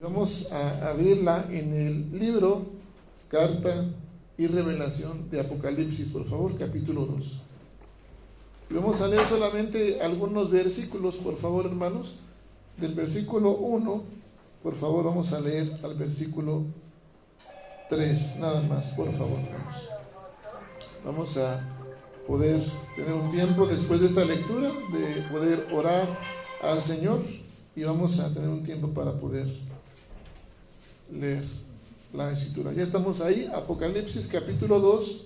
Vamos a abrirla en el libro, carta y revelación de Apocalipsis, por favor, capítulo 2. Y vamos a leer solamente algunos versículos, por favor, hermanos. Del versículo 1, por favor, vamos a leer al versículo 3, nada más, por favor, hermanos. Vamos a poder tener un tiempo después de esta lectura, de poder orar al Señor, y vamos a tener un tiempo para poder leer la escritura. Ya estamos ahí, Apocalipsis capítulo 2,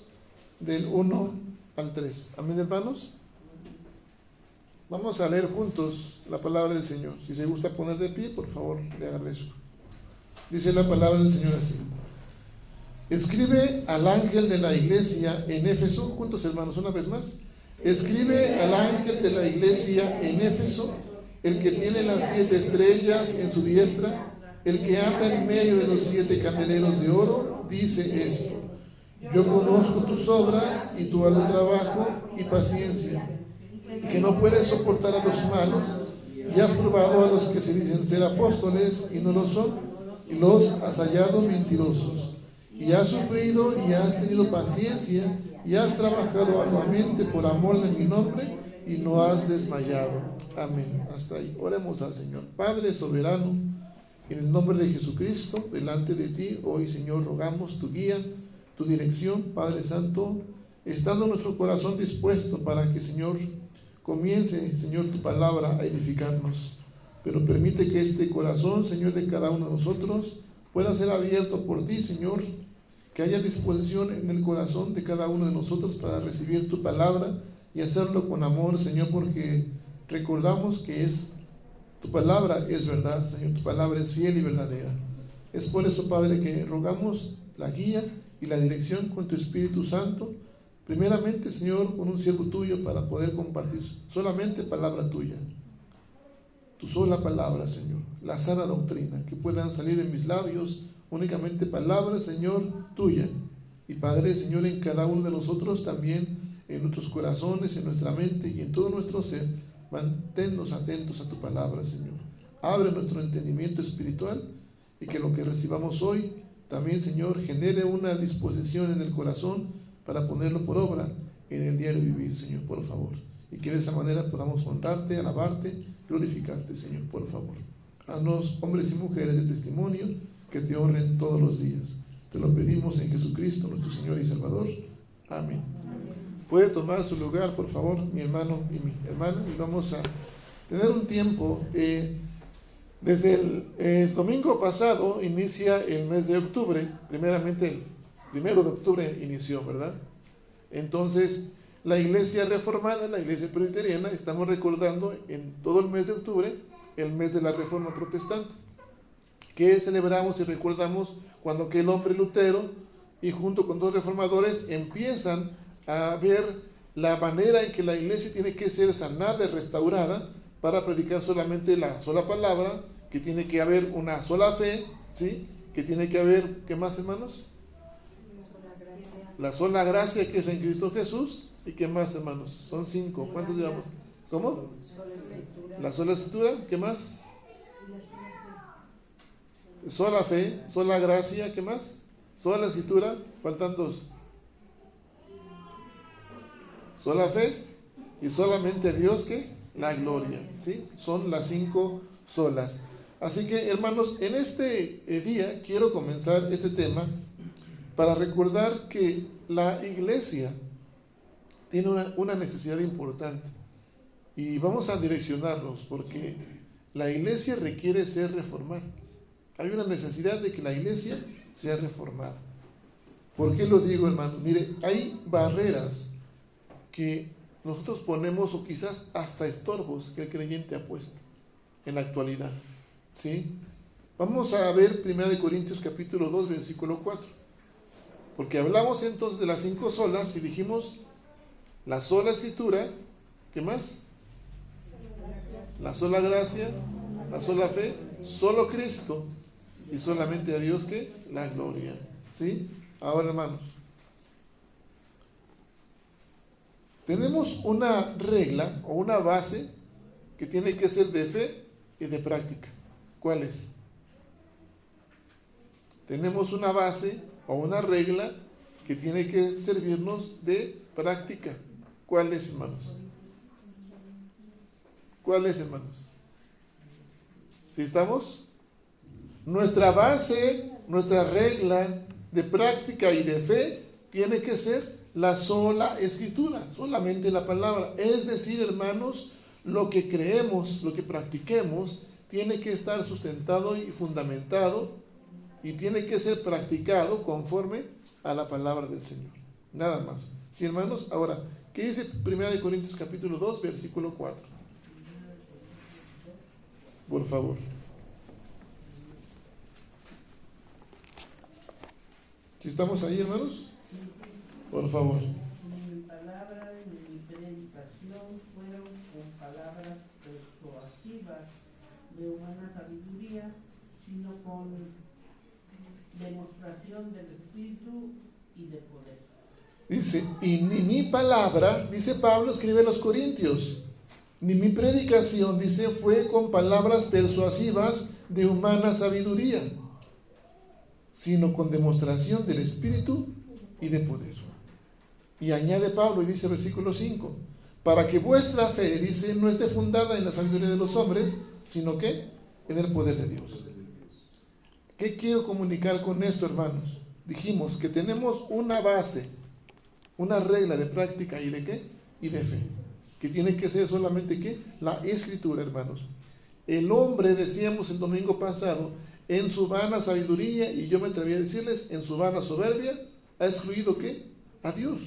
del 1 al 3. Amén, hermanos. Vamos a leer juntos la palabra del Señor. Si se gusta poner de pie, por favor, le hagan eso. Dice la palabra del Señor así: escribe al ángel de la iglesia en Éfeso. Juntos, hermanos, una vez más. Escribe al ángel de la iglesia en Éfeso, el que tiene las 7 estrellas en su diestra, el que anda en medio de los 7 candeleros de oro, dice esto: yo conozco tus obras y tu arduo trabajo y paciencia, que no puedes soportar a los malos, y has probado a los que se dicen ser apóstoles y no lo son, y los has hallado mentirosos, y has sufrido y has tenido paciencia, y has trabajado arduamente por amor de mi nombre, y no has desmayado. Amén. Hasta ahí. Oremos al Señor. Padre soberano, en el nombre de Jesucristo, delante de ti, hoy, Señor, rogamos tu guía, tu dirección, Padre Santo, estando nuestro corazón dispuesto para que, Señor, comience, Señor, tu palabra a edificarnos. Pero permite que este corazón, Señor, de cada uno de nosotros pueda ser abierto por ti, Señor, que haya disposición en el corazón de cada uno de nosotros para recibir tu palabra y hacerlo con amor, Señor, porque recordamos que tu palabra es verdad, Señor, tu palabra es fiel y verdadera. Es por eso, Padre, que rogamos la guía y la dirección con tu Espíritu Santo, primeramente, Señor, con un siervo tuyo para poder compartir solamente palabra tuya, tu sola palabra, Señor, la sana doctrina, que puedan salir de mis labios únicamente palabras, Señor, tuya. Y Padre, Señor, en cada uno de nosotros también, en nuestros corazones, en nuestra mente y en todo nuestro ser, manténnos atentos a tu palabra, Señor. Abre nuestro entendimiento espiritual y que lo que recibamos hoy también, Señor, genere una disposición en el corazón para ponerlo por obra en el diario vivir, Señor, por favor. Y que de esa manera podamos honrarte, alabarte, glorificarte, Señor, por favor. Haznos hombres y mujeres de testimonio que te honren todos los días. Te lo pedimos en Jesucristo, nuestro Señor y Salvador. Amén. Puede tomar su lugar, por favor, mi hermano y mi hermana, y vamos a tener un tiempo. Desde el domingo pasado inicia el mes de octubre. Primeramente el 1 de octubre inició, ¿verdad? Entonces, la iglesia reformada, la iglesia presbiteriana, estamos recordando en todo el mes de octubre el mes de la Reforma Protestante, que celebramos y recordamos cuando aquel hombre Lutero y junto con 2 reformadores empiezan a ver la manera en que la iglesia tiene que ser sanada y restaurada para predicar solamente la sola palabra, que tiene que haber una sola fe, ¿sí? Que tiene que haber, ¿qué más, hermanos? La sola gracia que es en Cristo Jesús. ¿Y qué más, hermanos? Son 5. ¿Cuántos llevamos? ¿Cómo? La sola escritura. ¿Qué más? Sola fe, sola gracia. ¿Qué más? Sola escritura. Faltan 2. Sola fe y solamente a Dios que la gloria, ¿sí? Son las 5 solas. Así que, hermanos, en este día quiero comenzar este tema para recordar que la iglesia tiene una necesidad importante y vamos a direccionarnos porque la iglesia requiere ser reformada. Hay una necesidad de que la iglesia sea reformada. ¿Por qué lo digo, hermanos? Mire, hay barreras que nosotros ponemos, o quizás hasta estorbos que el creyente ha puesto en la actualidad, ¿sí? Vamos a ver 1 Corintios capítulo 2, versículo 4, porque hablamos entonces de las 5 solas y dijimos la sola escritura. ¿Qué más? La sola gracia, la sola fe, solo Cristo y solamente a Dios que la gloria, ¿sí? Ahora, hermanos, tenemos una regla o una base que tiene que ser de fe y de práctica. ¿Cuál es? tenemos una base o una regla que tiene que servirnos de práctica. ¿Cuál es, hermanos? ¿Cuál es, hermanos? ¿Sí estamos? Nuestra base, nuestra regla de práctica y de fe tiene que ser la sola escritura, solamente la palabra. Es decir, hermanos, lo que creemos, lo que practiquemos, tiene que estar sustentado y fundamentado y tiene que ser practicado conforme a la palabra del Señor. Nada más. Sí, hermanos, ahora, ¿qué dice 1 Corintios capítulo 2, versículo 4? Por favor. ¿Sí estamos ahí, hermanos? Por favor. Mi palabra y mi predicación fueron con palabras persuasivas de humana sabiduría, sino con demostración del Espíritu y de poder. Dice, y ni mi palabra, dice Pablo, escribe a los Corintios, ni mi predicación, dice, fue con palabras persuasivas de humana sabiduría, sino con demostración del Espíritu y de poder. Y añade Pablo y dice versículo 5, para que vuestra fe, dice, no esté fundada en la sabiduría de los hombres, sino que en el poder de Dios. ¿Qué quiero comunicar con esto, hermanos? Dijimos que tenemos una base, una regla de práctica y de qué? Y de fe. Que tiene que ser solamente ¿qué? La escritura, hermanos. El hombre, decíamos el domingo pasado, en su vana sabiduría, y yo me atreví a decirles, en su vana soberbia, ha excluido ¿qué? A Dios.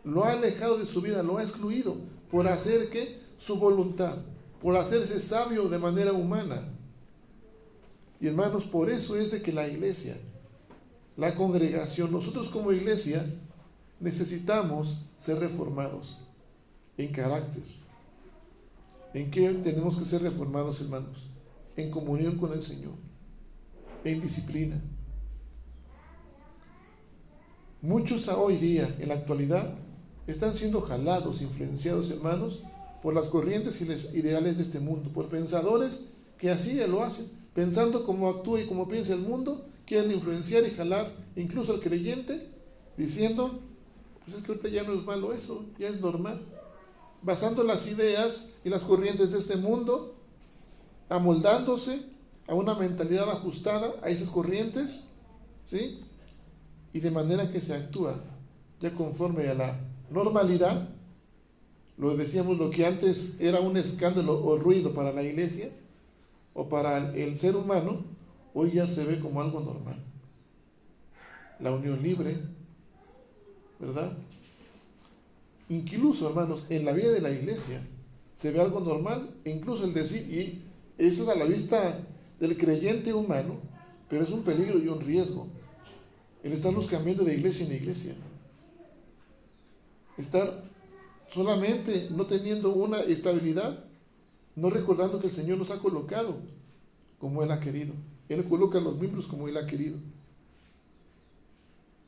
Lo ha alejado de su vida, lo ha excluido por hacer ¿qué? Su voluntad, por hacerse sabio de manera humana. Y hermanos, por eso es de que la iglesia, la congregación, nosotros como iglesia, necesitamos ser reformados en carácter. ¿En qué tenemos que ser reformados, hermanos? En comunión con el Señor, en disciplina. Muchos hoy día, en la actualidad, están siendo jalados, influenciados, hermanos, por las corrientes y los ideales de este mundo, por pensadores que así lo hacen, pensando cómo actúa y cómo piensa el mundo, quieren influenciar y jalar incluso al creyente, diciendo, pues es que ahorita ya no es malo eso, ya es normal, basando las ideas y las corrientes de este mundo, amoldándose a una mentalidad ajustada a esas corrientes, ¿sí? Y de manera que se actúa ya conforme a la normalidad. Lo decíamos, lo que antes era un escándalo o ruido para la iglesia o para el ser humano, hoy ya se ve como algo normal. La unión libre, ¿verdad? Incluso, hermanos, en la vida de la iglesia se ve algo normal, incluso el decir, y eso es a la vista del creyente humano, pero es un peligro y un riesgo, el estarnos cambiando de iglesia en iglesia. Estar solamente no teniendo una estabilidad, no recordando que el Señor nos ha colocado como Él ha querido. Él coloca a los miembros como Él ha querido.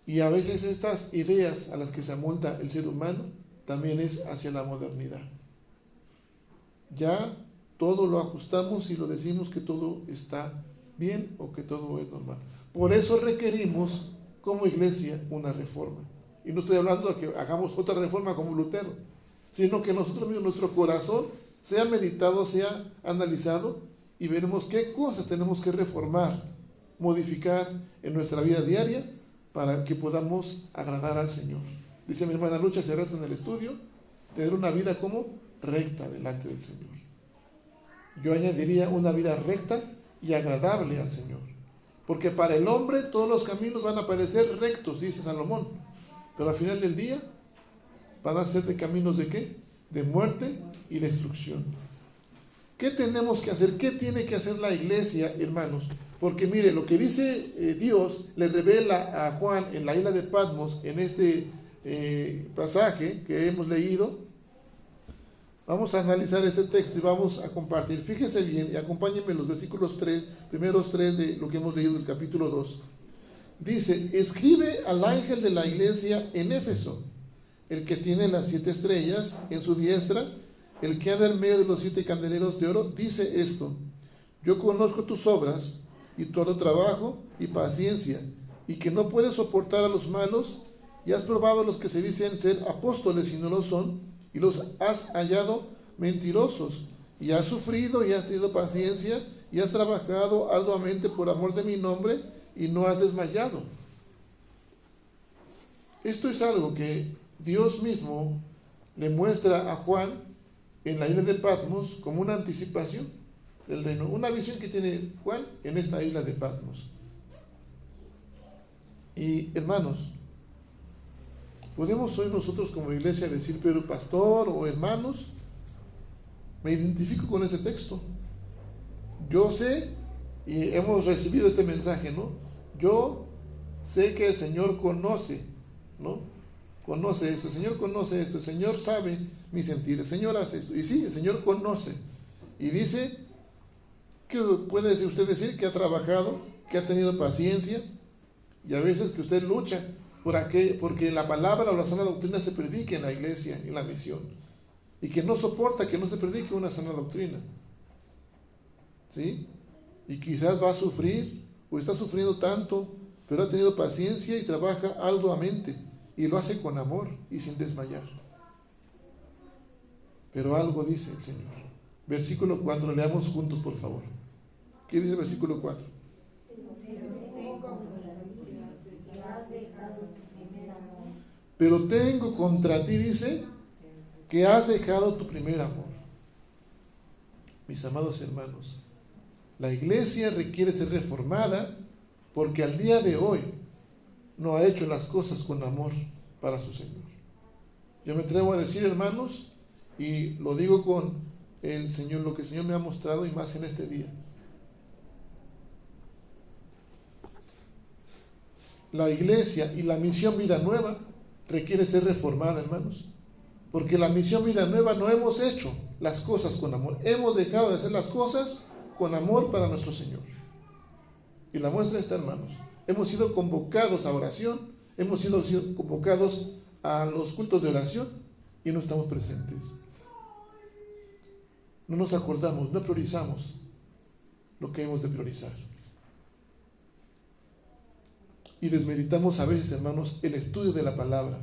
Y a veces estas ideas a las que se amolda el ser humano también es hacia la modernidad. Ya todo lo ajustamos y lo decimos que todo está bien o que todo es normal. Por eso requerimos como iglesia una reforma. Y no estoy hablando de que hagamos otra reforma como Lutero, sino que nosotros mismos, nuestro corazón, sea meditado, sea analizado y veremos qué cosas tenemos que reformar, modificar en nuestra vida diaria para que podamos agradar al Señor. Dice mi hermana Lucha hace rato en el estudio, tener una vida como recta delante del Señor. Yo añadiría una vida recta y agradable al Señor. Porque para el hombre todos los caminos van a parecer rectos, dice Salomón. Pero al final del día van a ser de caminos de ¿qué? De muerte y destrucción. ¿Qué tenemos que hacer? ¿Qué tiene que hacer la iglesia, hermanos? Porque mire, lo que dice Dios le revela a Juan en la isla de Patmos, en este pasaje que hemos leído. Vamos a analizar este texto y vamos a compartir. Fíjese bien y acompáñenme en los versículos primeros 3 de lo que hemos leído del capítulo 2. Dice, escribe al ángel de la iglesia en Éfeso, el que tiene las 7 estrellas en su diestra, el que anda en medio de los 7 candeleros de oro, dice esto: yo conozco tus obras y tu arduo trabajo y paciencia, y que no puedes soportar a los malos, y has probado a los que se dicen ser apóstoles y no lo son, y los has hallado mentirosos, y has sufrido y has tenido paciencia, y has trabajado arduamente por amor de mi nombre, y no has desmayado. Esto es algo que Dios mismo le muestra a Juan en la isla de Patmos como una anticipación del reino, una visión que tiene Juan en esta isla de Patmos. Y hermanos, podemos hoy nosotros como iglesia decir, pero pastor o hermanos, me identifico con ese texto. Yo sé, y hemos recibido este mensaje, ¿no? Yo sé que el Señor conoce, ¿no? Conoce esto, el Señor conoce esto, el Señor sabe mi sentir, el Señor hace esto. Y sí, el Señor conoce. Y dice, que puede usted decir que ha trabajado, que ha tenido paciencia, y a veces que usted lucha porque la palabra o la sana doctrina se predique en la iglesia, en la misión, y que no soporta que no se predique una sana doctrina, ¿sí? Y quizás va a sufrir, o está sufriendo tanto, pero ha tenido paciencia y trabaja arduamente, y lo hace con amor y sin desmayar. Pero algo dice el Señor. Versículo 4, leamos juntos, por favor. ¿Qué dice el versículo 4? Pero tengo contra ti, dice, que has dejado tu primer amor. Mis amados hermanos, la iglesia requiere ser reformada porque al día de hoy no ha hecho las cosas con amor para su Señor. Yo me atrevo a decir, hermanos, y lo digo con el Señor, lo que el Señor me ha mostrado y más en este día. La iglesia y la misión Vida Nueva requiere ser reformada, hermanos, porque la misión Vida Nueva no hemos hecho las cosas con amor, hemos dejado de hacer las cosas con amor para nuestro Señor. Y la muestra está, hermanos, hemos sido convocados a oración, hemos sido convocados a los cultos de oración y no estamos presentes. No nos acordamos, no priorizamos lo que hemos de priorizar. Y desmeditamos a veces, hermanos, el estudio de la palabra.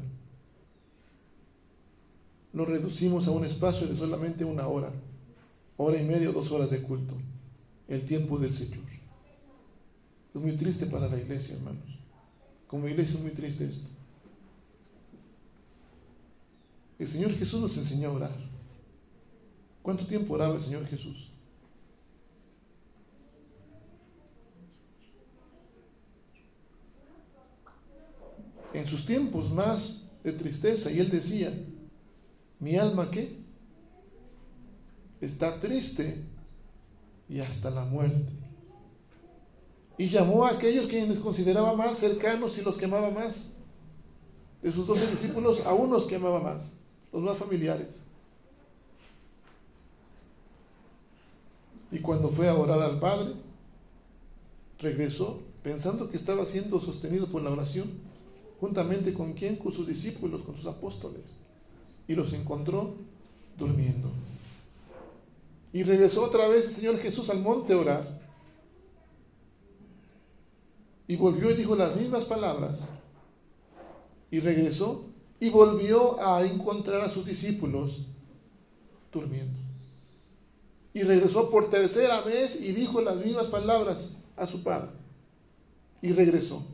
Lo reducimos a un espacio de solamente 1 hora, hora y media o 2 horas de culto, el tiempo del Señor. Es muy triste para la iglesia, hermanos. Como iglesia es muy triste esto. El Señor Jesús nos enseñó a orar. ¿Cuánto tiempo oraba el Señor Jesús? En sus tiempos más de tristeza, y Él decía, mi alma, ¿qué? Está triste y hasta la muerte. Y llamó a aquellos quienes consideraba más cercanos y los que amaba más. De sus 12 discípulos, a unos que amaba más, los más familiares. Y cuando fue a orar al Padre, regresó pensando que estaba siendo sostenido por la oración. ¿Juntamente con quién? Con sus discípulos, con sus apóstoles. Y los encontró durmiendo. Y regresó otra vez el Señor Jesús al monte a orar. Y volvió y dijo las mismas palabras. Y regresó y volvió a encontrar a sus discípulos durmiendo. Y regresó por tercera vez y dijo las mismas palabras a su Padre. Y regresó.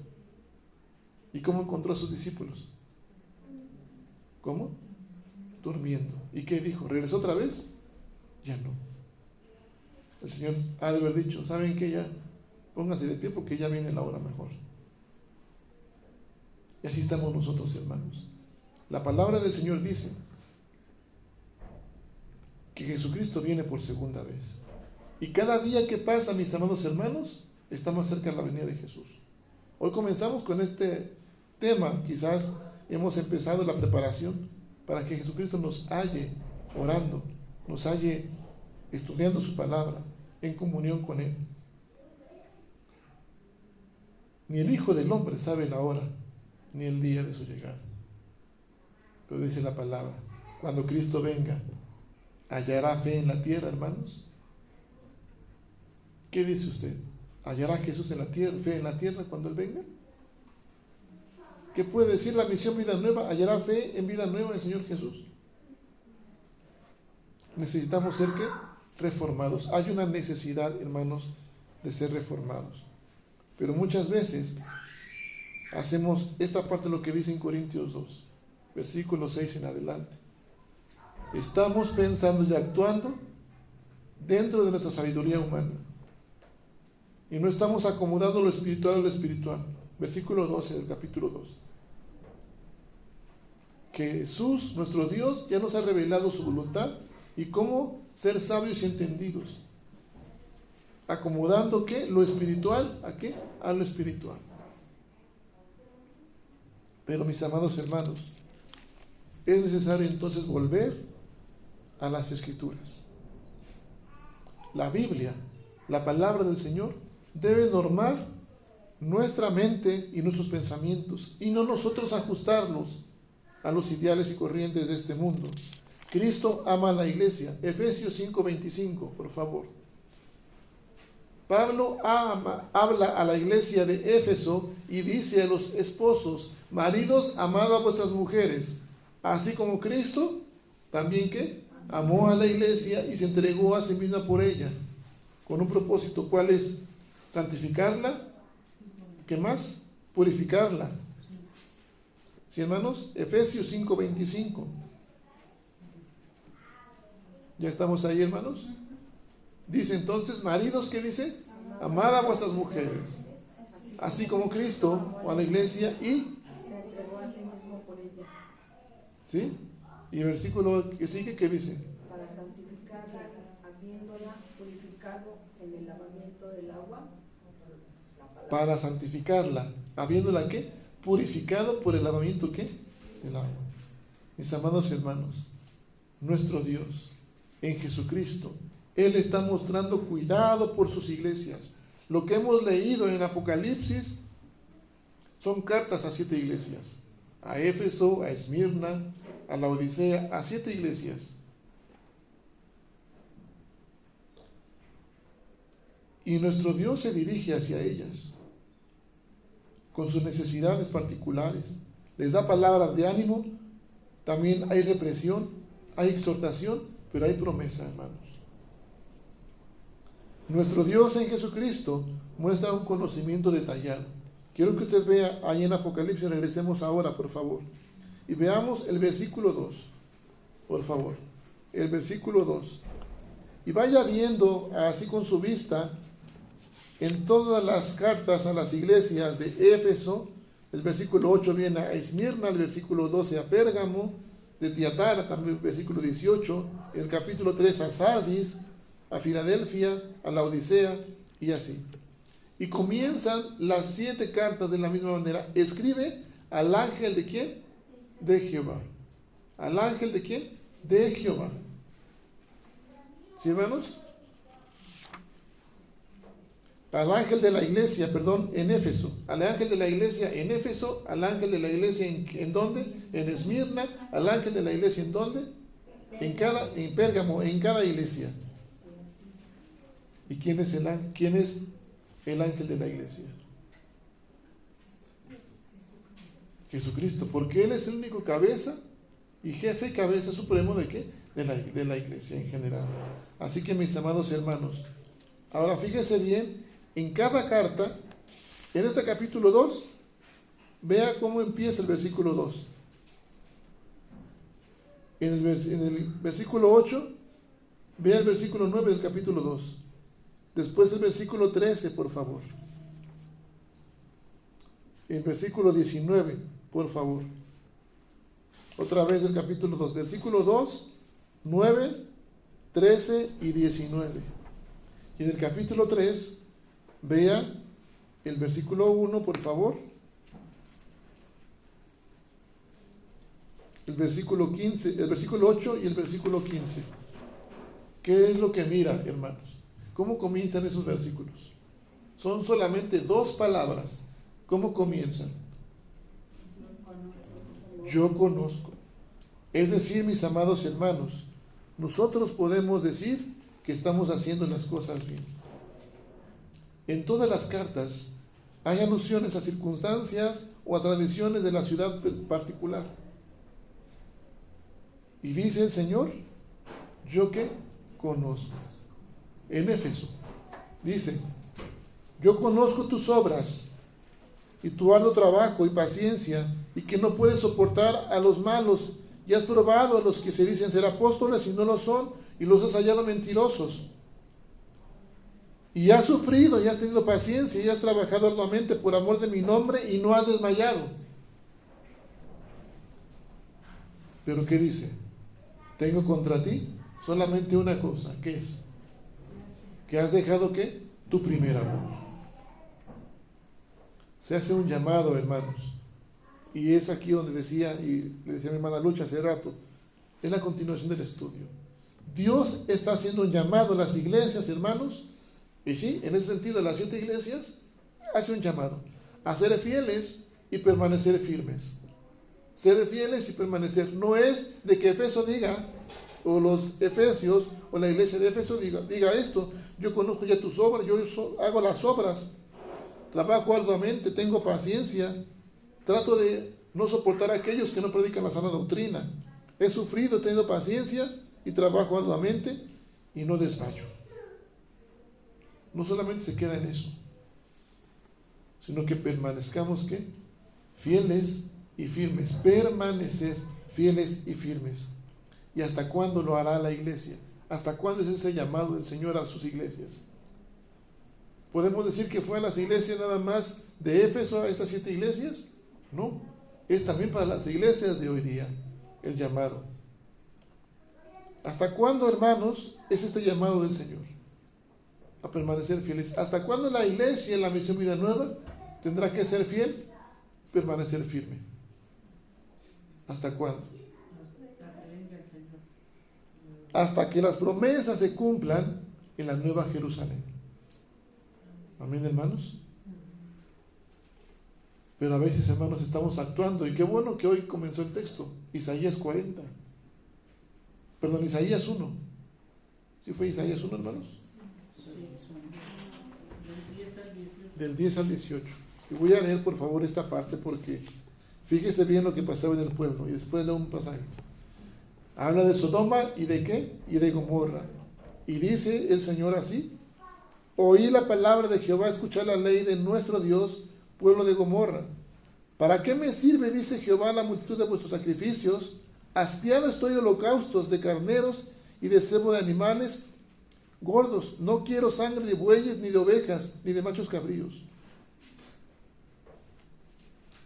¿Y cómo encontró a sus discípulos? ¿Cómo? Durmiendo. ¿Y qué dijo? ¿Regresó otra vez? Ya no. El Señor ha de haber dicho, ¿saben qué? Ya pónganse de pie porque ya viene la hora mejor. Y así estamos nosotros, hermanos. La palabra del Señor dice que Jesucristo viene por segunda vez. Y cada día que pasa, mis amados hermanos, está más cerca de la venida de Jesús. Hoy comenzamos con este tema, quizás hemos empezado la preparación para que Jesucristo nos halle orando, nos halle estudiando su palabra, en comunión con Él. Ni el Hijo del Hombre sabe la hora, ni el día de su llegada. Pero dice la palabra, cuando Cristo venga, ¿hallará fe en la tierra, hermanos? ¿Qué dice usted? ¿hallará Jesús en la tierra, fe en la tierra cuando Él venga? ¿Qué puede decir la misión Vida Nueva? ¿Hallará fe en vida nueva en el Señor Jesús? Necesitamos ser, ¿qué? Reformados. Hay una necesidad, hermanos, de ser reformados. Pero muchas veces hacemos esta parte de lo que dice en Corintios 2, versículo 6 en adelante. Estamos pensando y actuando dentro de nuestra sabiduría humana. Y no estamos acomodando lo espiritual a lo espiritual. Versículo 12 del capítulo 2. Que Jesús, nuestro Dios, ya nos ha revelado su voluntad y cómo ser sabios y entendidos. Acomodando, ¿qué? Lo espiritual, ¿a qué? A lo espiritual. Pero mis amados hermanos, es necesario entonces volver a las Escrituras. La Biblia, la palabra del Señor, debe normar nuestra mente y nuestros pensamientos, y no nosotros ajustarlos a los ideales y corrientes de este mundo. Cristo ama a la iglesia. Efesios 5:25, por favor. Pablo habla a la iglesia de Éfeso y dice a los esposos: maridos, amad a vuestras mujeres, así como Cristo también, ¿qué? Amó a la iglesia y se entregó a sí misma por ella, con un propósito. ¿Cuál es? Santificarla. ¿Qué más? Purificarla. ¿Sí, hermanos? Efesios 5:25. ¿Ya estamos ahí, hermanos? Dice entonces, maridos, ¿qué dice? Amad a vuestras mujeres, así como Cristo o a la iglesia y se entregó a sí mismo por ella. ¿sí? Y el versículo que sigue, ¿qué dice? Para santificarla, habiéndola purificado en el lavamiento del agua. Para santificarla, habiéndola, ¿qué? Purificado por el lavamiento, ¿qué? Del agua. Mis amados hermanos, nuestro Dios, en Jesucristo, Él está mostrando cuidado por sus iglesias. Lo que hemos leído en Apocalipsis son cartas a 7 iglesias. A Éfeso, a Esmirna, a la Odisea, a 7 iglesias. Y nuestro Dios se dirige hacia ellas con sus necesidades particulares. Les da palabras de ánimo. También hay represión, hay exhortación, pero hay promesa, hermanos. Nuestro Dios en Jesucristo muestra un conocimiento detallado. Quiero que usted vea ahí en Apocalipsis, regresemos ahora, por favor, y veamos el versículo 2, por favor, el versículo 2. Y vaya viendo así con su vista en todas las cartas a las iglesias de Éfeso. El versículo 8 viene a Esmirna, el versículo 12 a Pérgamo, de Tiatara, también el versículo 18, el capítulo 3 a Sardis, a Filadelfia, a la Odisea, y así. Y comienzan las 7 cartas de la misma manera. Escribe al ángel de ¿quién? De Jehová. ¿Al ángel de quién? De Jehová. ¿Sí, hermanos? Al ángel de la iglesia, en Éfeso. Al ángel de la iglesia en Éfeso, al ángel de la iglesia ¿en dónde? En Esmirna. Al ángel de la iglesia ¿en dónde? En Pérgamo, en cada iglesia. ¿Y quién es el ángel de la iglesia? Jesucristo, porque Él es el único cabeza y jefe y cabeza supremo ¿de qué? De la iglesia en general. Así que, mis amados hermanos, ahora fíjese bien, en cada carta, en este capítulo 2, vea cómo empieza el versículo 2. En el versículo 8, vea el versículo 9 del capítulo 2. Después el versículo 13, por favor. El versículo 19, por favor. Otra vez el capítulo 2. Versículo 2, 9, 13 y 19. Y en el capítulo 3, vea el versículo 1, por favor. El versículo 15, el versículo 8 y el versículo 15. ¿Qué es lo que mira, hermanos? ¿Cómo comienzan esos versículos? Son solamente 2 palabras. ¿Cómo comienzan? Yo conozco. Es decir, mis amados hermanos, nosotros podemos decir que estamos haciendo las cosas bien. en todas las cartas hay alusiones a circunstancias o a tradiciones de la ciudad particular. Y dice el Señor, yo que conozco. En Éfeso dice, yo conozco tus obras y tu arduo trabajo y paciencia, y que no puedes soportar a los malos, y has probado a los que se dicen ser apóstoles y no lo son, y los has hallado mentirosos. Y has sufrido y has tenido paciencia y has trabajado arduamente por amor de mi nombre y no has desmayado. Pero ¿qué dice? Tengo contra ti solamente una cosa, ¿qué es? Que has dejado ¿qué? Tu primer amor. Se hace un llamado, hermanos, y es aquí donde decía, y le decía a mi hermana Lucha hace rato, es la continuación del estudio. Dios está haciendo un llamado a las iglesias, hermanos, y sí, en ese sentido, las 7 iglesias hace un llamado a ser fieles y permanecer firmes. Ser fieles y permanecer. No es de que Efeso diga, o los efesios, o la iglesia de Éfeso diga esto, yo conozco ya tus obras, yo hago las obras, trabajo arduamente, tengo paciencia, trato de no soportar a aquellos que no predican la sana doctrina. He sufrido, he tenido paciencia y trabajo arduamente y no desmayo. No solamente se queda en eso, sino que permanezcamos ¿qué? Fieles y firmes. Permanecer fieles y firmes. ¿Y hasta cuándo lo hará la iglesia? ¿Hasta cuándo es ese llamado del Señor a sus iglesias? ¿Podemos decir que fue a las iglesias nada más de Éfeso, a estas 7 iglesias? No, es también para las iglesias de hoy día el llamado. ¿Hasta cuándo, hermanos, es este llamado del Señor? A permanecer fieles. ¿Hasta cuándo la iglesia en la Misión Vida Nueva tendrá que ser fiel? Permanecer firme. ¿Hasta cuándo? Hasta que las promesas se cumplan en la Nueva Jerusalén. Amén, hermanos. Pero a veces, hermanos, estamos actuando, y qué bueno que hoy comenzó el texto, Isaías 40. Perdón, Isaías 1. ¿Sí fue Isaías 1, hermanos? Del 10 al 18. Y voy a leer, por favor, esta parte, porque fíjese bien lo que pasaba en el pueblo, y después leo un pasaje. Habla de Sodoma, ¿y de qué? Y de Gomorra. Y dice el Señor así: oí la palabra de Jehová, escuchad la ley de nuestro Dios, pueblo de Gomorra. ¿Para qué me sirve, dice Jehová, la multitud de vuestros sacrificios? Hastiado estoy de holocaustos, de carneros y de cebo de animales gordos. No quiero sangre de bueyes, ni de ovejas, ni de machos cabríos.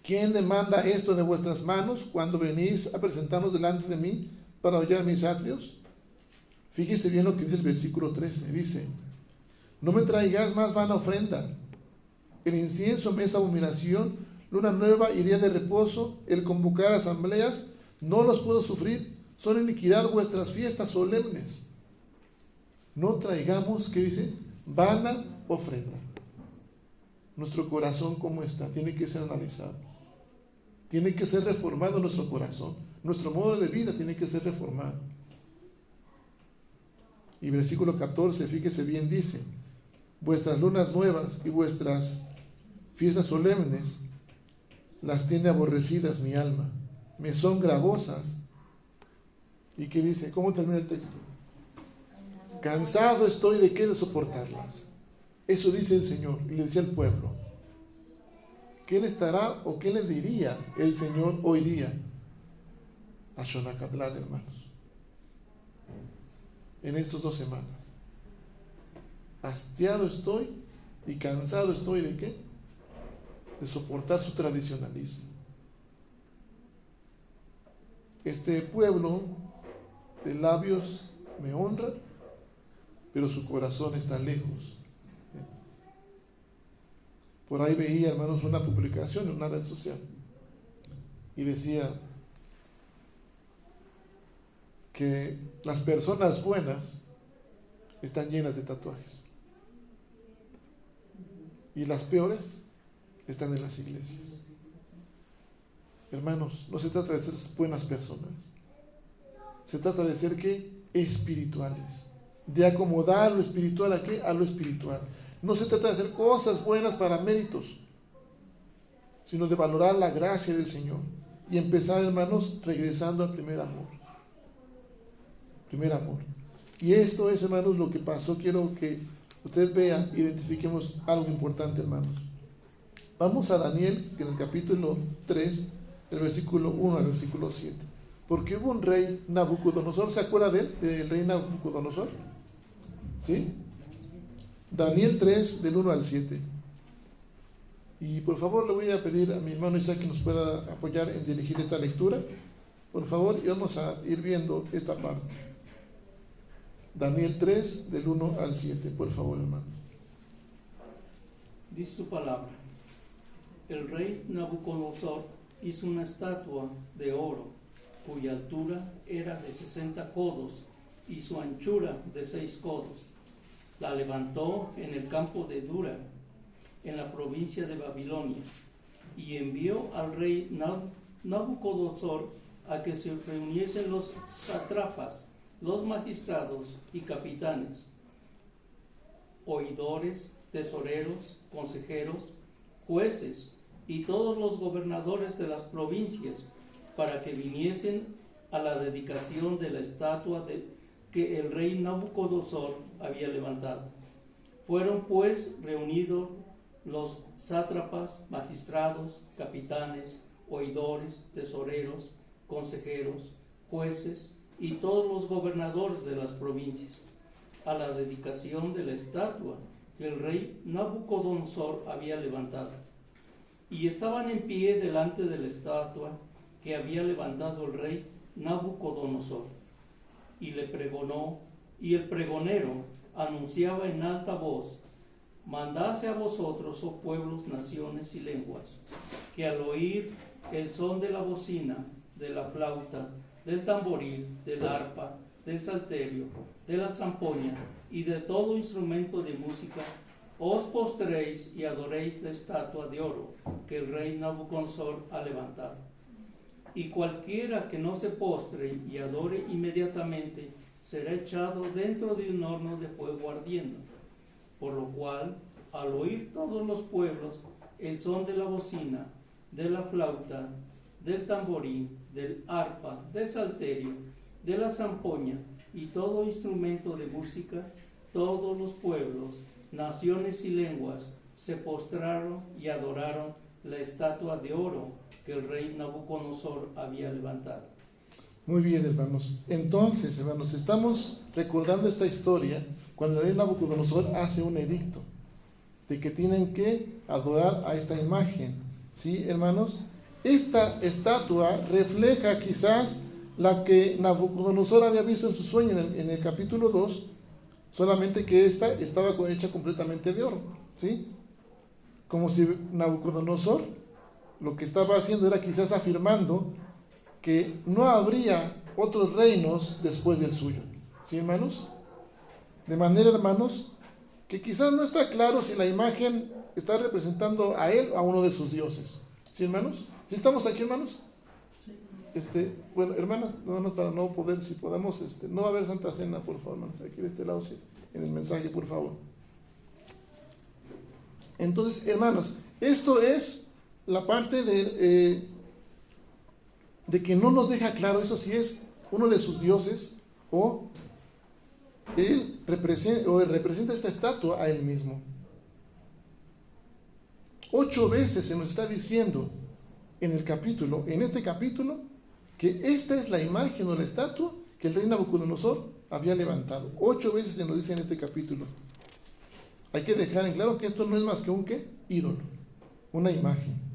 ¿Quién demanda esto de vuestras manos cuando venís a presentarnos delante de mí para hollar mis atrios? Fíjese bien lo que dice el versículo 13. Dice: no me traigas más vana ofrenda. El incienso me es abominación, luna nueva y día de reposo, el convocar asambleas, no los puedo sufrir, son iniquidad vuestras fiestas solemnes. No traigamos, ¿qué dice? Vana ofrenda. Nuestro corazón, ¿cómo está? Tiene que ser analizado. Tiene que ser reformado nuestro corazón. Nuestro modo de vida tiene que ser reformado. Y versículo 14, fíjese bien, dice: vuestras lunas nuevas y vuestras fiestas solemnes las tiene aborrecidas mi alma, me son gravosas. ¿Y qué dice? ¿Cómo termina el texto? Cansado estoy de qué, de soportarlas. Eso dice el Señor, y le decía al pueblo. ¿Qué le estará o qué le diría el Señor hoy día a Xonacatlán, hermanos? En estas 2 semanas. Hastiado estoy y cansado estoy de qué? De soportar su tradicionalismo. Este pueblo de labios me honra, pero su corazón está lejos. Por ahí veía, hermanos, una publicación en una red social y decía que las personas buenas están llenas de tatuajes y las peores están en las iglesias. Hermanos, no se trata de ser buenas personas, se trata de ser ¿qué? Espirituales, de acomodar lo espiritual ¿a qué? A lo espiritual. No se trata de hacer cosas buenas para méritos, sino de valorar la gracia del Señor y empezar, hermanos, regresando al primer amor. Primer amor. Y esto es, hermanos, lo que pasó. Quiero que ustedes vean, identifiquemos algo importante, hermanos. Vamos a Daniel, en el capítulo 3, del versículo 1 al versículo 7. Porque hubo un rey, Nabucodonosor. ¿Se acuerda de él? Del rey Nabucodonosor. ¿Sí? Daniel 3, del 1 al 7. Y por favor le voy a pedir a mi hermano Isaac que nos pueda apoyar en dirigir esta lectura. Por favor, y vamos a ir viendo esta parte. Daniel 3, del 1 al 7. Por favor, hermano. Dice su palabra. El rey Nabucodonosor hizo una estatua de oro, cuya altura era de 60 codos y su anchura de 6 codos. La levantó en el campo de Dura, en la provincia de Babilonia, y envió al rey Nabucodonosor a que se reuniesen los sátrapas, los magistrados y capitanes, oidores, tesoreros, consejeros, jueces y todos los gobernadores de las provincias, para que viniesen a la dedicación de la estatua que el rey Nabucodonosor había levantado. Fueron pues reunidos los sátrapas, magistrados, capitanes, oidores, tesoreros, consejeros, jueces y todos los gobernadores de las provincias a la dedicación de la estatua que el rey Nabucodonosor había levantado. Y estaban en pie delante de la estatua que había levantado el rey Nabucodonosor. Y le pregonó, y el pregonero anunciaba en alta voz: mandase a vosotros, oh pueblos, naciones y lenguas, que al oír el son de la bocina, de la flauta, del tamboril, del arpa, del salterio, de la zampoña y de todo instrumento de música, os postréis y adoréis la estatua de oro que el rey Nabucodonosor ha levantado. Y cualquiera que no se postre y adore inmediatamente será echado dentro de un horno de fuego ardiendo. Por lo cual, al oír todos los pueblos el son de la bocina, de la flauta, del tamborín, del arpa, del salterio, de la zampoña y todo instrumento de música, todos los pueblos, naciones y lenguas se postraron y adoraron la estatua de oro que el rey Nabucodonosor había levantado. Muy bien, hermanos. Entonces, hermanos, estamos recordando esta historia cuando el rey Nabucodonosor hace un edicto de que tienen que adorar a esta imagen. ¿Sí, hermanos? Esta estatua refleja quizás la que Nabucodonosor había visto en su sueño en el capítulo 2, solamente que esta estaba hecha completamente de oro. ¿Sí? Como si Nabucodonosor lo que estaba haciendo era quizás afirmando que no habría otros reinos después del suyo. ¿Sí, hermanos? De manera, hermanos, que quizás no está claro si la imagen está representando a él o a uno de sus dioses. ¿Sí, hermanos? ¿Sí estamos aquí, hermanos? Bueno, hermanas, para no poder, si podamos, no va a haber Santa Cena, por favor, hermanos, aquí de este lado, sí, en el mensaje, por favor. Entonces, hermanos, esto es la parte de que no nos deja claro eso si es uno de sus dioses o él representa esta estatua a él mismo. 8 veces se nos está diciendo en este capítulo, que esta es la imagen o la estatua que el rey Nabucodonosor había levantado. 8 veces se nos dice en este capítulo. Hay que dejar en claro que esto no es más que un ídolo, una imagen.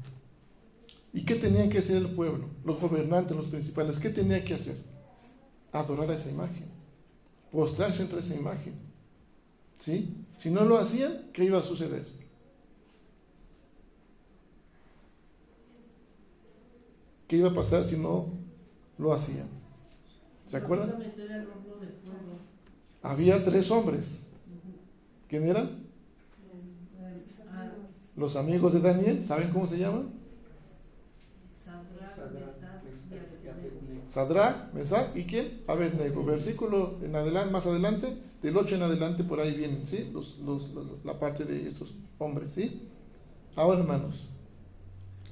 ¿Y qué tenía que hacer el pueblo? Los gobernantes, los principales, ¿qué tenía que hacer? Adorar a esa imagen, postrarse entre esa imagen. ¿Sí? Si no lo hacían, ¿qué iba a suceder? ¿Qué iba a pasar si no lo hacían? ¿Se acuerdan? Había 3 hombres. ¿Quién eran? Los amigos de Daniel. ¿Saben cómo se llaman? Sadrach, Mesach y ¿quién? Abednego. Versículo en adelante, más adelante, del 8 en adelante, por ahí vienen, ¿sí? La parte de estos hombres, ¿sí? Ahora, hermanos,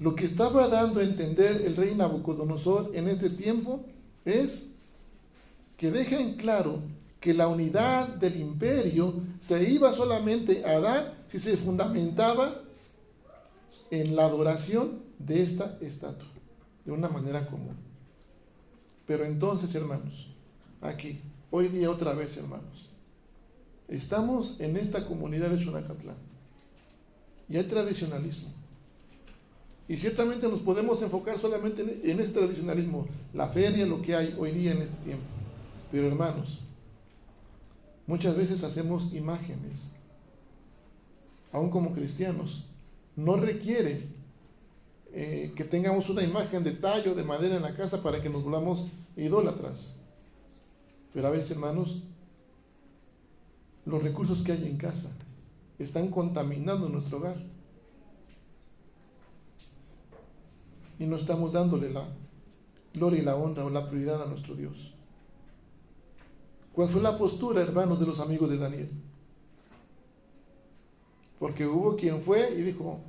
lo que estaba dando a entender el rey Nabucodonosor en este tiempo es que deja en claro que la unidad del imperio se iba solamente a dar si se fundamentaba en la adoración de esta estatua, de una manera común. Pero entonces, hermanos, aquí, hoy día otra vez, hermanos, estamos en esta comunidad de Xonacatlán y hay tradicionalismo. Y ciertamente nos podemos enfocar solamente en este tradicionalismo, la feria, lo que hay hoy día en este tiempo. Pero hermanos, muchas veces hacemos imágenes, aún como cristianos. No requiere que tengamos una imagen de tallo, de madera en la casa para que nos volvamos idólatras. Pero a veces, hermanos, los recursos que hay en casa están contaminando nuestro hogar. Y no estamos dándole la gloria y la honra o la prioridad a nuestro Dios. ¿Cuál fue la postura, hermanos, de los amigos de Daniel? Porque hubo quien fue y dijo: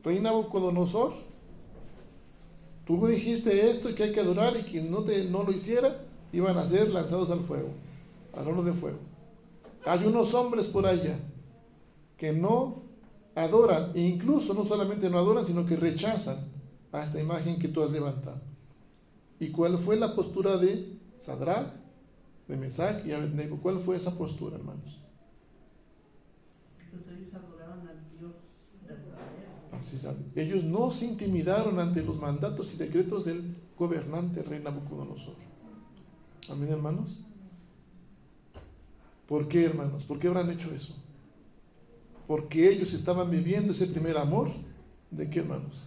Rey Nabucodonosor, tú dijiste esto y que hay que adorar, y quien no lo hiciera iban a ser lanzados al fuego, al horno de fuego. Hay unos hombres por allá que no adoran, e incluso no solamente no adoran, sino que rechazan a esta imagen que tú has levantado. ¿Y cuál fue la postura de Sadrach, de Mesach y Abednego? ¿Cuál fue esa postura, hermanos? Pues ellos adoraban al Dios verdadero. Así es. Ellos no se intimidaron ante los mandatos y decretos del gobernante rey Nabucodonosor. Amén, hermanos. ¿Por qué, hermanos? ¿Por qué habrán hecho eso? Porque ellos estaban viviendo ese primer amor. ¿De qué, hermanos?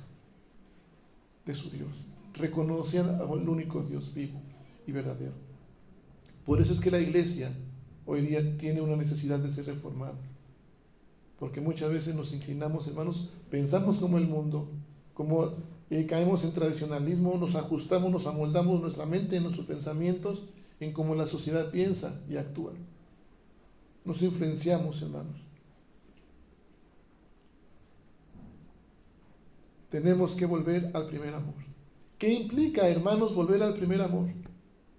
De su Dios. Reconocían al único Dios vivo y verdadero. Por eso es que la iglesia hoy día tiene una necesidad de ser reformada. Porque muchas veces nos inclinamos, hermanos, pensamos como el mundo, como caemos en tradicionalismo, nos ajustamos, nos amoldamos nuestra mente, nuestros pensamientos, en cómo la sociedad piensa y actúa. Nos influenciamos, hermanos. Tenemos que volver al primer amor. ¿Qué implica, hermanos, volver al primer amor?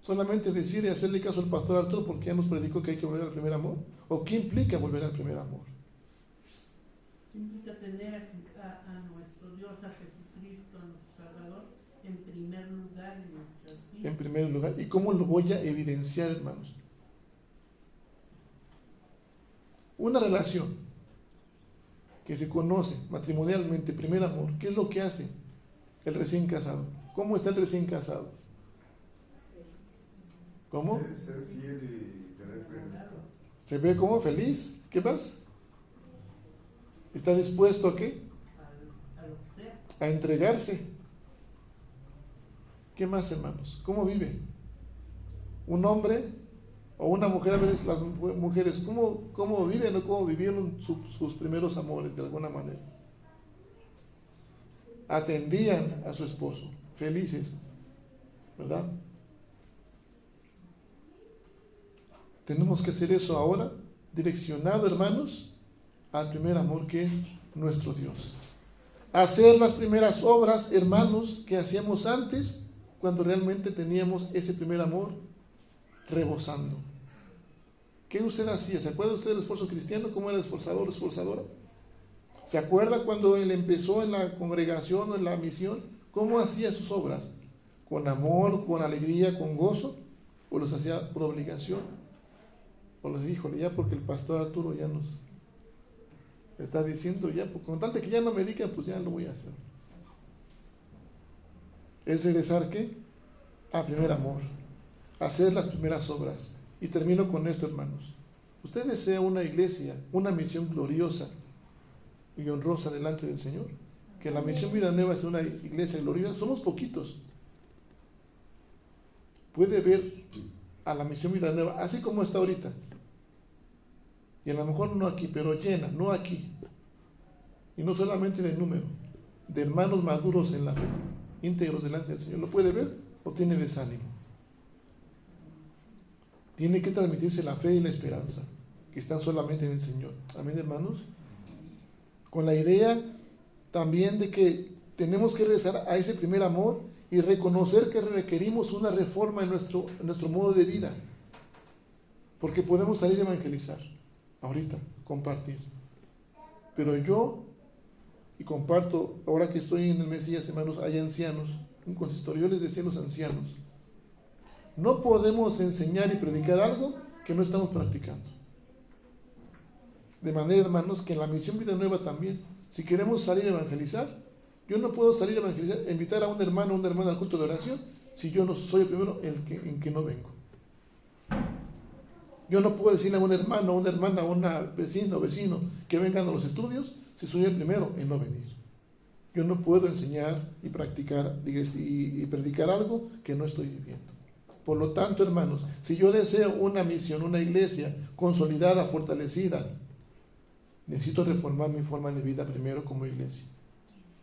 ¿Solamente decir y hacerle caso al pastor Arturo porque ya nos predicó que hay que volver al primer amor? ¿O qué implica volver al primer amor? Implica tener a nuestro Dios, a Jesucristo, a nuestro Salvador, en primer lugar en nuestras vidas. En primer lugar. ¿Y cómo lo voy a evidenciar, hermanos? Una relación que se conoce matrimonialmente, primer amor, ¿qué es lo que hace el recién casado? ¿Cómo está el recién casado? ¿Cómo? Ser fiel y tener fe. ¿Se ve como feliz? ¿Qué más? ¿Está dispuesto a qué? A lo que sea. A entregarse. ¿Qué más, hermanos? ¿Cómo vive? Un hombre o una mujer, a veces las mujeres, ¿cómo viven o cómo vivieron sus primeros amores de alguna manera? Atendían a su esposo, felices, ¿verdad? Tenemos que hacer eso ahora, direccionado, hermanos, al primer amor que es nuestro Dios. Hacer las primeras obras, hermanos, que hacíamos antes, cuando realmente teníamos ese primer amor rebosando. ¿Qué usted hacía? ¿Se acuerda usted del esfuerzo cristiano? ¿Cómo era esforzador, esforzadora? ¿Se acuerda cuando él empezó en la congregación o en la misión? ¿Cómo hacía sus obras? ¿Con amor, con alegría, con gozo? ¿O los hacía por obligación? ¿O los dijo, ya porque el pastor Arturo ya nos está diciendo, ya con tal de que ya no me digan, pues ya lo voy a hacer? Es regresar, ¿qué? A primer amor. Hacer las primeras obras. Y termino con esto, hermanos. ¿Usted desea una iglesia, una misión gloriosa y honrosa delante del Señor? Que la misión Vida Nueva sea una iglesia gloriosa. Somos poquitos. Puede ver a la misión Vida Nueva así como está ahorita. Y a lo mejor no aquí, pero llena, no aquí. Y no solamente de número, de hermanos maduros en la fe, íntegros delante del Señor. ¿Lo puede ver o tiene desánimo? tiene que transmitirse la fe y la esperanza, que están solamente en el Señor. Amén, hermanos. Con la idea también de que tenemos que regresar a ese primer amor y reconocer que requerimos una reforma en nuestro modo de vida. Porque podemos salir a evangelizar, ahorita, compartir. Pero yo, y comparto, ahora que estoy en el Mesías, hermanos, hay ancianos, un consistorio, yo les decía a los ancianos, no podemos enseñar y predicar algo que no estamos practicando. De manera, hermanos, que en la misión Vida Nueva también, si queremos salir a evangelizar, yo no puedo salir a evangelizar, invitar a un hermano o una hermana al culto de oración, si yo no soy el primero en que no vengo. Yo no puedo decirle a un hermano, a una hermana, a una vecina o vecino que vengan a los estudios, si soy el primero en no venir. Yo no puedo enseñar y practicar y predicar algo que no estoy viviendo. Por lo tanto, hermanos, si yo deseo una misión, una iglesia consolidada, fortalecida, necesito reformar mi forma de vida primero como iglesia.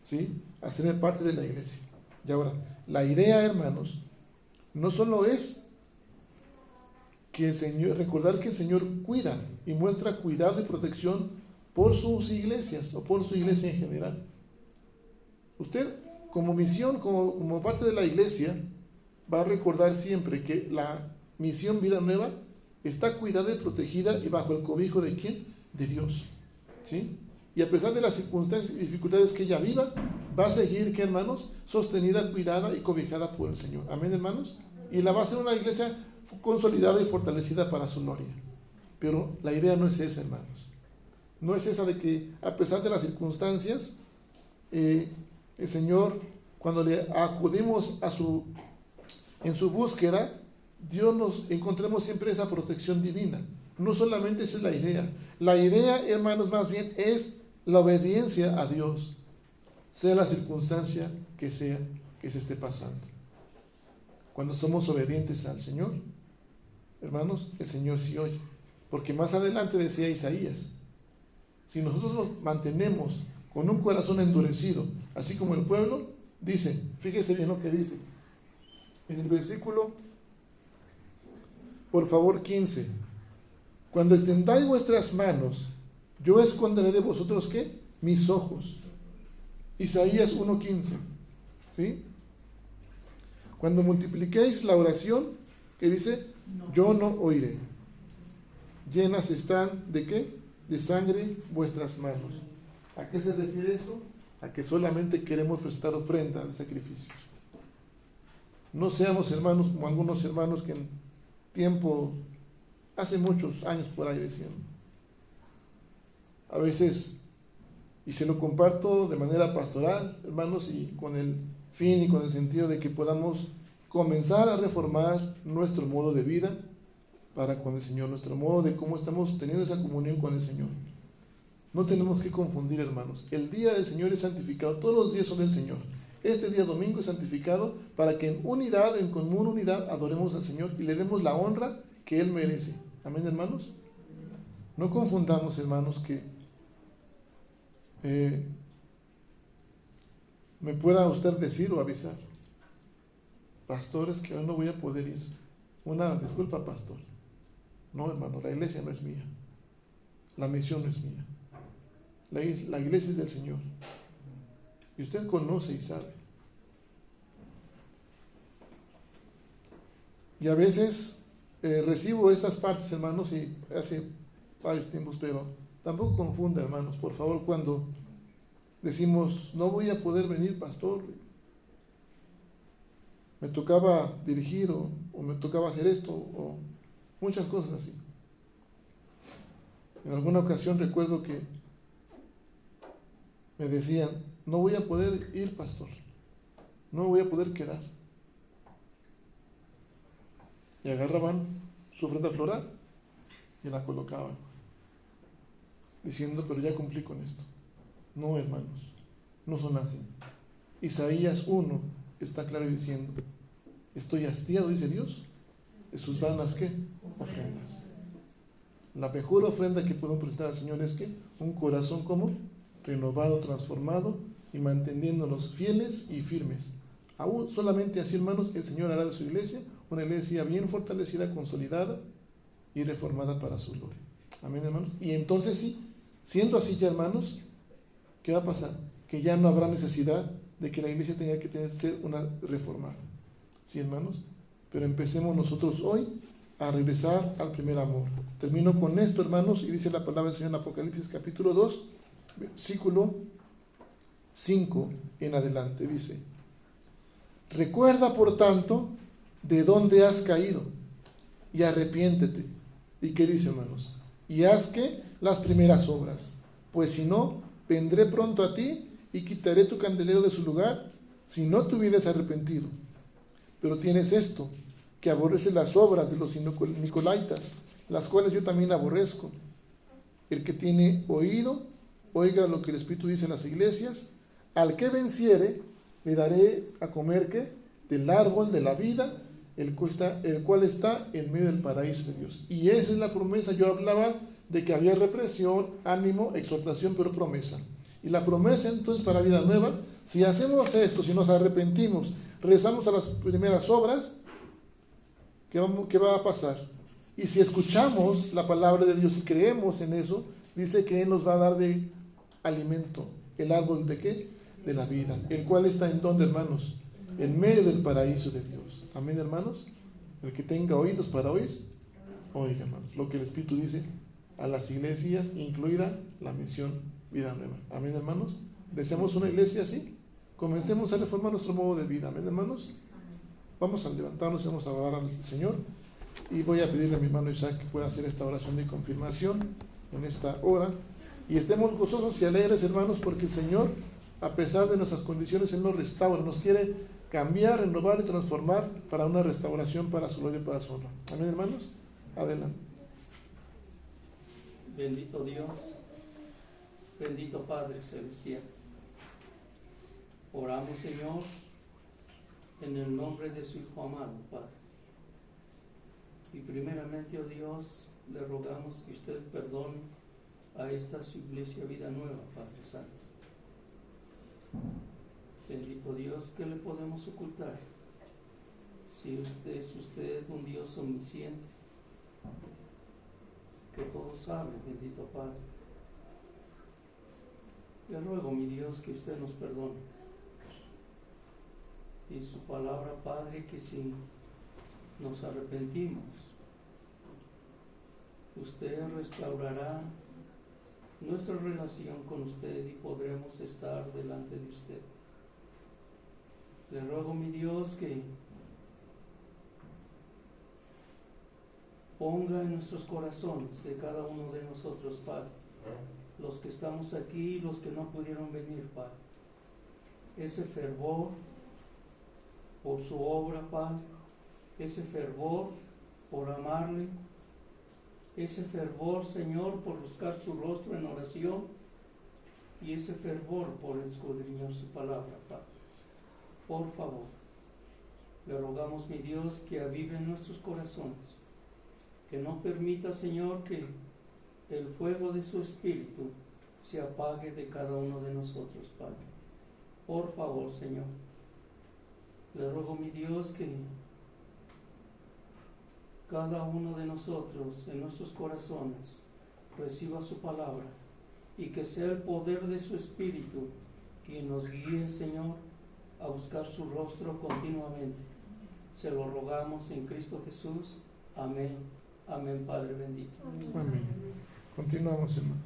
¿Sí? Hacerme parte de la iglesia. Y ahora, la idea, hermanos, no solo es que el Señor, recordar que el Señor cuida y muestra cuidado y protección por sus iglesias o por su iglesia en general. Usted, como misión, como parte de la iglesia, va a recordar siempre que la misión Vida Nueva está cuidada y protegida y bajo el cobijo ¿de quién? De Dios. ¿Sí? Y a pesar de las circunstancias y dificultades que ella viva, va a seguir, ¿qué, hermanos? Sostenida, cuidada y cobijada por el Señor. Amén, hermanos. Y la va a ser una iglesia consolidada y fortalecida para su gloria. Pero la idea no es esa, hermanos. No es esa de que, a pesar de las circunstancias, el Señor, cuando le acudimos en su búsqueda, Dios nos encontremos siempre esa protección divina. No solamente esa es la idea. La idea, hermanos, más bien es la obediencia a Dios, sea la circunstancia que se esté pasando. Cuando somos obedientes al Señor, hermanos, el Señor sí oye. Porque más adelante decía Isaías, si nosotros nos mantenemos con un corazón endurecido, así como el pueblo, dice, fíjese bien lo que dice, en el versículo, por favor, 15, cuando extendáis vuestras manos, yo esconderé de vosotros, ¿qué? Mis ojos. Isaías 1:15, ¿sí? Cuando multipliquéis la oración, que dice, yo no oiré. Llenas están, ¿de qué? De sangre vuestras manos. ¿A qué se refiere eso? A que solamente queremos prestar ofrenda de sacrificios. No seamos, hermanos, como algunos hermanos que en tiempo, hace muchos años por ahí decían, a veces, y se lo comparto de manera pastoral, hermanos, y con el fin y con el sentido de que podamos comenzar a reformar nuestro modo de vida para con el Señor, nuestro modo de cómo estamos teniendo esa comunión con el Señor. No tenemos que confundir, hermanos. El día del Señor es santificado, todos los días son del Señor. Este día domingo es santificado para que en unidad, en común unidad, adoremos al Señor y le demos la honra que Él merece. Amén, hermanos. No confundamos, hermanos, que me pueda usted decir o avisar, pastores, que hoy no voy a poder ir. Una disculpa, pastor. No, hermano, la iglesia no es mía. La misión no es mía. La iglesia es del Señor. Y usted conoce y sabe. Y a veces recibo estas partes, hermanos, y hace varios tiempos, pero tampoco confunda, hermanos, por favor, cuando decimos, no voy a poder venir, pastor, me tocaba dirigir o me tocaba hacer esto, o muchas cosas así. En alguna ocasión recuerdo que me decían, no voy a poder ir, pastor, no voy a poder quedar. Y agarraban su ofrenda floral y la colocaban, diciendo, pero ya cumplí con esto. No, hermanos, no son así. Isaías 1 está claro diciendo, estoy hastiado, dice Dios, de sus vanas, ¿qué? Ofrendas. La mejor ofrenda que podemos prestar al Señor es que un corazón como renovado, transformado y manteniéndonos fieles y firmes. Aún solamente así, hermanos, el Señor hará de su iglesia una iglesia bien fortalecida, consolidada y reformada para su gloria. Amén, hermanos. Y entonces sí, siendo así ya, hermanos, ¿qué va a pasar? Que ya no habrá necesidad de que la iglesia tenga que ser una reformada. ¿Sí, hermanos? Pero empecemos nosotros hoy a regresar al primer amor. Termino con esto, hermanos, y dice la palabra del Señor en Apocalipsis capítulo 2, versículo 5 en adelante. Dice: recuerda, por tanto, de dónde has caído, y arrepiéntete. ¿Y qué dice, hermanos? Y haz que las primeras obras, pues si no, vendré pronto a ti y quitaré tu candelero de su lugar, si no te hubieras arrepentido. Pero tienes esto, que aborreces las obras de los nicolaitas, las cuales yo también aborrezco. El que tiene oído, oiga lo que el Espíritu dice en las iglesias. Al que venciere, le daré a comer, ¿qué? Del árbol de la vida, el cual está en medio del paraíso de Dios. Y esa es la promesa. Yo hablaba de que había represión, ánimo, exhortación, pero promesa. Y la promesa entonces para vida nueva, si hacemos esto, si nos arrepentimos, regresamos a las primeras obras, ¿qué va a pasar? Y si escuchamos la palabra de Dios y creemos en eso, dice que Él nos va a dar de alimento, el árbol de ¿qué? De la vida, el cual está en donde, hermanos, en medio del paraíso de Dios. Amén, hermanos. El que tenga oídos para oír, oiga, hermanos, lo que el Espíritu dice a las iglesias, incluida la misión Vida Nueva. Amén, hermanos. ¿Deseamos una iglesia así? Comencemos a reformar nuestro modo de vida. Amén, hermanos. Vamos a levantarnos y vamos a orar al Señor. Y voy a pedirle a mi hermano Isaac que pueda hacer esta oración de confirmación en esta hora. Y estemos gozosos y alegres, hermanos, porque el Señor, a pesar de nuestras condiciones, Él nos restaura, nos quiere cambiar, renovar y transformar para una restauración, para su gloria y para su honra. Amén, hermanos. Adelante. Bendito Dios, bendito Padre Celestial. Oramos, Señor, en el nombre de su Hijo amado, Padre. Y primeramente, oh Dios, le rogamos que usted perdone a esta su iglesia Vida Nueva, Padre Santo. Bendito Dios, ¿qué le podemos ocultar? Si usted es un Dios omnisciente, que todo sabe, bendito Padre. Le ruego, mi Dios, que usted nos perdone. Y su palabra, Padre, que si nos arrepentimos, usted restaurará nuestra relación con usted y podremos estar delante de usted. Le ruego, mi Dios, que ponga en nuestros corazones de cada uno de nosotros, Padre, los que estamos aquí y los que no pudieron venir, Padre, ese fervor por su obra, Padre, ese fervor por amarle, ese fervor, Señor, por buscar su rostro en oración y ese fervor por escudriñar su palabra, Padre. Por favor, le rogamos, mi Dios, que avive en nuestros corazones, que no permita, Señor, que el fuego de su Espíritu se apague de cada uno de nosotros, Padre. Por favor, Señor, le ruego, mi Dios, que cada uno de nosotros en nuestros corazones reciba su palabra y que sea el poder de su Espíritu quien nos guíe, Señor, a buscar su rostro continuamente. Se lo rogamos en Cristo Jesús. Amén. Amén, Padre bendito. Amén. Continuamos, hermano.